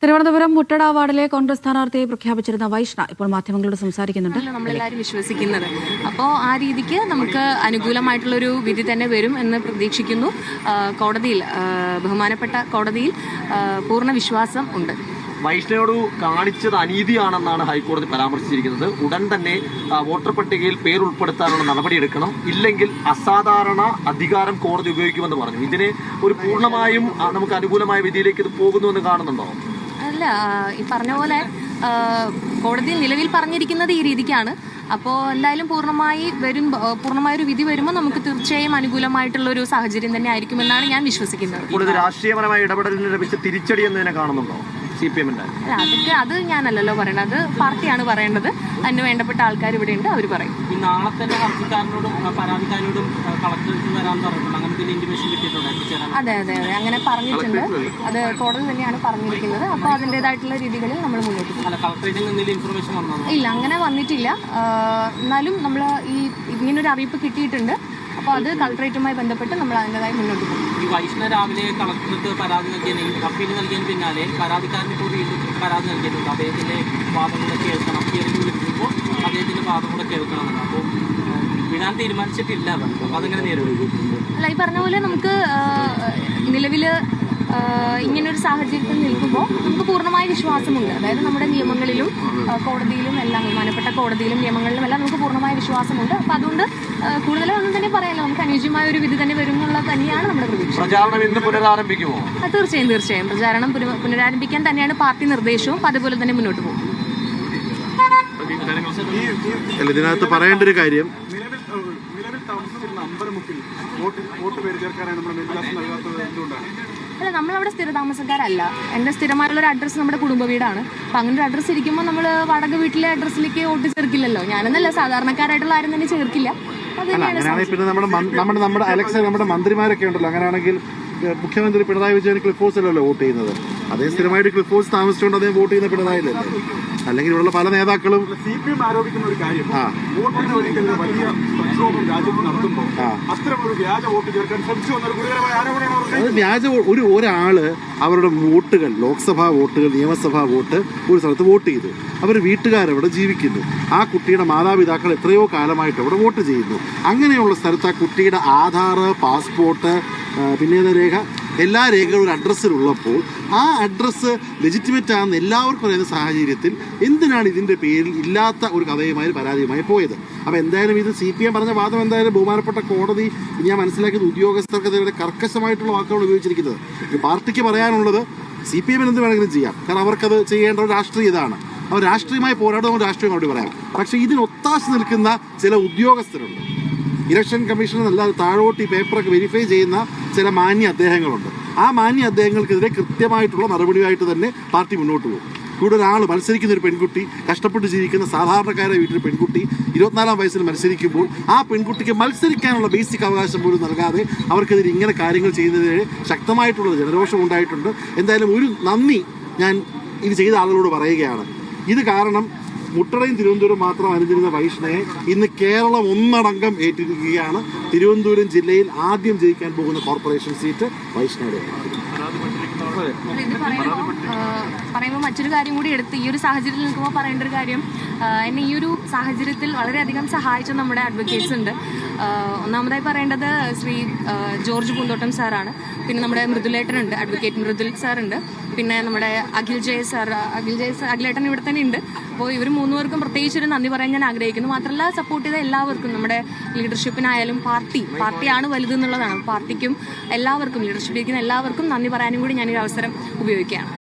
തിരുവനന്തപുരം മുട്ടട വാർഡിലെ കോൺഗ്രസ് സ്ഥാനാർത്ഥിയെ പ്രഖ്യാപിച്ചിരുന്ന വൈഷ്ണ ഇപ്പോൾ മാധ്യമങ്ങളോട് സംസാരിക്കുന്നുണ്ട്. നമ്മളെല്ലാവരും വിശ്വസിക്കുന്നത്. അപ്പോൾ ആ രീതിക്ക് നമുക്ക് അനുകൂലമായിട്ടുള്ളൊരു വിധി തന്നെ വരും എന്ന് പ്രതീക്ഷിക്കുന്നു. കോടതിയിൽ, ബഹുമാനപ്പെട്ട കോടതിയിൽ പൂർണ്ണ വിശ്വാസം ഉണ്ട്. വൈഷ്ണയോട് കാണിച്ചത് അനീതിയാണെന്നാണ് ഹൈക്കോടതി പരാമർശിച്ചിരിക്കുന്നത്. ഉടൻ തന്നെ വോട്ടർ പട്ടികയിൽ പേരുൾപ്പെടുത്താനുള്ള നടപടിയെടുക്കണം, ഇല്ലെങ്കിൽ അസാധാരണ അധികാരം കോടതി ഉപയോഗിക്കുമെന്ന് പറഞ്ഞു. ഇതിനെ ഒരു പൂർണ്ണമായും നമുക്ക് അനുകൂലമായ വിധിയിലേക്ക് ഇത് പോകുന്നുവെന്ന് കാണുന്നുണ്ടോ? അല്ല, ഈ പറഞ്ഞ പോലെ കോടതി നിലവിൽ പറഞ്ഞിരിക്കുന്നത് ഈ രീതിക്കാണ്. അപ്പോൾ എന്തായാലും പൂർണ്ണമായൊരു വിധി വരുമ്പോൾ നമുക്ക് തീർച്ചയായും അനുകൂലമായിട്ടുള്ള ഒരു സാഹചര്യം തന്നെ ആയിരിക്കുമെന്നാണ് ഞാൻ വിശ്വസിക്കുന്നത്. രാഷ്ട്രീയപരമായ ഇടപെടലിന് ലഭിച്ച തിരിച്ചടി എന്നതിനെ കാണുന്നുണ്ടോ CPM-ന്റെ? അല്ല, അത് ഞാനല്ലല്ലോ പറയണത്, അത് പാർട്ടിയാണ് പറയേണ്ടത്. അതിന് വേണ്ടപ്പെട്ട ആൾക്കാർ ഇവിടെ ഉണ്ട്, അവർ പറയും. ഈ നാളെ തന്നെ ഹർജിക്കാരനോടും പരാതിക്കാരനോടും കളക്ടറേറ്റിൽ വരാൻ പറഞ്ഞിട്ടുണ്ട്. അങ്ങനെ ഇൻറ്റിമേഷൻ കിട്ടിയിട്ടുണ്ട്? അതെ, അത് പറഞ്ഞിട്ടുണ്ട്. അത് കോടതി തന്നെയാണ് പറഞ്ഞിരിക്കുന്നത്. അപ്പോൾ അതിൻ്റെതായിട്ടുള്ള രീതികളിൽ നമ്മൾ മുന്നോട്ട് പോകും. കളക്ടറേറ്റിൽ നിന്ന് ഇൻഫർമേഷൻ വന്നോ? ഇല്ല, അങ്ങനെ വന്നിട്ടില്ല. എന്നാലും നമ്മൾ ഇങ്ങനൊരു അറിയിപ്പ് കിട്ടിയിട്ടുണ്ട്. അപ്പോൾ അത് കളക്ടറേറ്റുമായി ബന്ധപ്പെട്ട് നമ്മൾ അതിൻ്റെതായി മുന്നോട്ട് പോകും. ഈ വൈഷ്ണ രാവിലെ കളക്ടർക്ക് പരാതി നൽകിയതിന് അപ്പീൽ നൽകിയതിന് പിന്നാലെ പരാതിക്കാരന് ഇപ്പോൾ വീണ്ടും പരാതി നൽകിയിട്ടുണ്ട്. അദ്ദേഹത്തിൻ്റെ വാദം കൂടെ കേൾക്കണം, ഹിയറിംഗ് വിളിക്കുമ്പോൾ അദ്ദേഹത്തിൻ്റെ വാദം കൂടെ കേൾക്കണമെന്ന്. അപ്പോൾ വിടാൻ തീരുമാനിച്ചിട്ടില്ല. അപ്പോൾ അതെങ്ങനെ നേരിടും? അല്ല, ഈ പറഞ്ഞ പോലെ നമുക്ക് നിലവിൽ ഇങ്ങനൊരു സാഹചര്യത്തിൽ നിൽക്കുമ്പോൾ നമുക്ക് പൂർണ്ണമായ വിശ്വാസമുണ്ട്. അതായത് നമ്മുടെ നിയമങ്ങളിലും കോടതിയിലും എല്ലാം, ബഹുമാനപ്പെട്ട കോടതിയിലും നിയമങ്ങളിലും എല്ലാം നമുക്ക് പൂർണ്ണമായ വിശ്വാസമുണ്ട്. അപ്പോൾ അതുകൊണ്ട് കൂടുതലൊന്നും തന്നെ പറയാനില്ല. നമുക്ക് അനുയോജ്യമായ ഒരു വിധി തന്നെ വരും എന്നുള്ളത് തന്നെയാണ് നമ്മുടെ പ്രതീക്ഷ. പ്രചാരണം ഇന്ന് പുനരാരംഭിക്കുമോ? തീർച്ചയായും പ്രചാരണം പുനരാരംഭിക്കാൻ തന്നെയാണ് പാർട്ടി നിർദ്ദേശവും. അതുപോലെ തന്നെ മുന്നോട്ട് പോകും. ഇതിനകത്ത് പറയേണ്ട ഒരു കാര്യം, അല്ല, നമ്മളവിടെ സ്ഥിരതാമസക്കാരല്ല. എൻ്റെ സ്ഥിരമായിട്ടുള്ളൊരു അഡ്രസ്സ് നമ്മുടെ കുടുംബ വീടാണ്. അപ്പം അങ്ങനെ ഒരു അഡ്രസ്സ് ഇരിക്കുമ്പോൾ നമ്മൾ വാടക വീട്ടിലെ അഡ്രസ്സിലേക്ക് വോട്ട് ചേർക്കില്ലല്ലോ. ഞാനെന്നല്ല, സാധാരണക്കാരായിട്ടുള്ള ആരും തന്നെ ചേർക്കില്ല. അങ്ങനെയാണെങ്കിൽ പിന്നെ നമ്മുടെ അലക്സ്, നമ്മുടെ മന്ത്രിമാരൊക്കെ ഉണ്ടല്ലോ. അങ്ങനെയാണെങ്കിൽ മുഖ്യമന്ത്രി പിണറായി വിജയൻ ക്ലിഫ് ഹൗസിലല്ലോ വോട്ട് ചെയ്യുന്നത്. അതേ സ്ഥിരമായിട്ട് ക്ലിഫ് ഹൗസ് താമസിച്ചുകൊണ്ട് അദ്ദേഹം വോട്ട് ചെയ്യുന്ന പിണറായില്ലല്ലോ. അല്ലെങ്കിൽ ഇവിടെയുള്ള പല നേതാക്കളും CPM ആരോപിക്കുന്ന ഒരു കാര്യം, വോട്ടിന് ഒരിക്കലും വലിയ പ്രക്ഷോഭം രാജ്യത്ത് നടത്തുമ്പോൾ അത്തരമൊരു വ്യാജ വോട്ട് ചേർക്കാൻ ശ്രമിച്ചു എന്നൊരു ഗുരുതരമായ ആരോപണമാണ്. അത് വ്യാജ ഒരാള് അവരുടെ വോട്ടുകൾ, ലോക്സഭാ വോട്ടുകൾ, നിയമസഭാ വോട്ട് ഒരു സ്ഥലത്ത് വോട്ട് ചെയ്തു. അവർ വീട്ടുകാരവിടെ ജീവിക്കുന്നു. ആ കുട്ടിയുടെ മാതാപിതാക്കൾ എത്രയോ കാലമായിട്ട് അവിടെ വോട്ട് ചെയ്യുന്നു. അങ്ങനെയുള്ള സ്ഥലത്ത് ആ കുട്ടിയുടെ ആധാർ, പാസ്പോർട്ട്, പിന്നെ രേഖ, എല്ലാ രേഖകളും ഒരു അഡ്രസ്സിലുള്ളപ്പോൾ ആ അഡ്രസ്സ് ലെജിറ്റിമേറ്റ് ആണെന്ന് എല്ലാവർക്കും അറിയുന്ന സാഹചര്യത്തിൽ എന്തിനാണ് ഇതിൻ്റെ പേരിൽ ഇല്ലാത്ത ഒരു കഥയുമായി പരാതിയുമായി പോയത്? അപ്പോൾ എന്തായാലും ഇത് CPM പറഞ്ഞ വാദം എന്തായാലും ബഹുമാനപ്പെട്ട കോടതി, ഞാൻ മനസ്സിലാക്കിയത്, ഉദ്യോഗസ്ഥർക്കെതിരെ കർക്കശമായിട്ടുള്ള വാക്കുകൾ ഉപയോഗിച്ചിരിക്കുന്നത്. പാർട്ടിക്ക് പറയാനുള്ളത് CPM-ന് എന്ത് വേണമെങ്കിലും ചെയ്യാം, കാരണം അവർക്കത് ചെയ്യേണ്ട ഒരു രാഷ്ട്രീയ ഇതാണ്. അവർ രാഷ്ട്രീയമായി പോരാടുമ്പോൾ രാഷ്ട്രീയം മറുപടി പറയാം. പക്ഷേ ഇതിന് ഒത്താശ നിൽക്കുന്ന ചില ഉദ്യോഗസ്ഥരുണ്ട്. ഇലക്ഷൻ കമ്മീഷന് നല്ല താഴോട്ട് ഈ പേപ്പറൊക്കെ വെരിഫൈ ചെയ്യുന്ന ചില മാന്യ അദ്ദേഹങ്ങളുണ്ട്. ആ മാന്യ അദ്ദേഹങ്ങൾക്കെതിരെ കൃത്യമായിട്ടുള്ള നടപടിയായിട്ട് തന്നെ പാർട്ടി മുന്നോട്ട് പോകും. ഇവിടെ ഒരാൾ മത്സരിക്കുന്ന ഒരു പെൺകുട്ടി, കഷ്ടപ്പെട്ട് ജീവിക്കുന്ന സാധാരണക്കാരുടെ വീട്ടിൽ പെൺകുട്ടി 24-ാം വയസ്സിൽ മത്സരിക്കുമ്പോൾ ആ പെൺകുട്ടിക്ക് മത്സരിക്കാനുള്ള ബേസിക് അവകാശം പോലും നൽകാതെ അവർക്കെതിരെ ഇങ്ങനെ കാര്യങ്ങൾ ചെയ്യുന്നതിന് ശക്തമായിട്ടുള്ള ജനരോഷം ഉണ്ടായിട്ടുണ്ട്. എന്തായാലും ഒരു നന്ദി ഞാൻ ഇത് ചെയ്ത ആളുകളോട് പറയുകയാണ്. ഇത് കാരണം മുട്ടടയും തിരുവനന്തപുരം മാത്രം അനുജരുന്ന വൈഷ്ണയെ ഇന്ന് കേരളം ഒന്നടങ്കം ഏറ്റിരിക്കുകയാണ്. തിരുവനന്തപുരം ജില്ലയിൽ ആദ്യം ജയിക്കാൻ പോകുന്ന കോർപ്പറേഷൻ സീറ്റ് വൈഷ്ണയുടെ. പറയുമ്പോൾ മറ്റൊരു കാര്യം കൂടി എടുത്ത് ഈ ഒരു സാഹചര്യത്തിൽ നിൽക്കുമ്പോൾ പറയേണ്ട ഒരു കാര്യം, എന്നെ ഈ ഒരു സാഹചര്യത്തിൽ വളരെയധികം സഹായിച്ച നമ്മുടെ അഡ്വക്കേറ്റ്സ് ഉണ്ട്. ഒന്നാമതായി പറയേണ്ടത് ശ്രീ ജോർജ് പൂന്തോട്ടം സാറാണ്. പിന്നെ നമ്മുടെ മൃദുലേട്ടനുണ്ട്, അഡ്വക്കേറ്റ് മൃദുൽ സാറുണ്ട്. പിന്നെ നമ്മുടെ അഖിലേട്ടൻ ഇവിടെ തന്നെ ഉണ്ട്. അപ്പോൾ ഇവർ മൂന്നുപേർക്കും പ്രത്യേകിച്ചൊരു നന്ദി പറയാൻ ഞാൻ ആഗ്രഹിക്കുന്നു. മാത്രമല്ല, സപ്പോർട്ട് ചെയ്ത എല്ലാവർക്കും, നമ്മുടെ ലീഡർഷിപ്പിനായാലും പാർട്ടിയാണ് വലുതെന്നുള്ളതാണ്. പാർട്ടിക്കും എല്ലാവർക്കും, ലീഡർഷിപ്പിരിക്കുന്ന എല്ലാവർക്കും നന്ദി പറയാനും കൂടി ഞാൻ ഈ അവസരം ഉപയോഗിക്കുകയാണ്.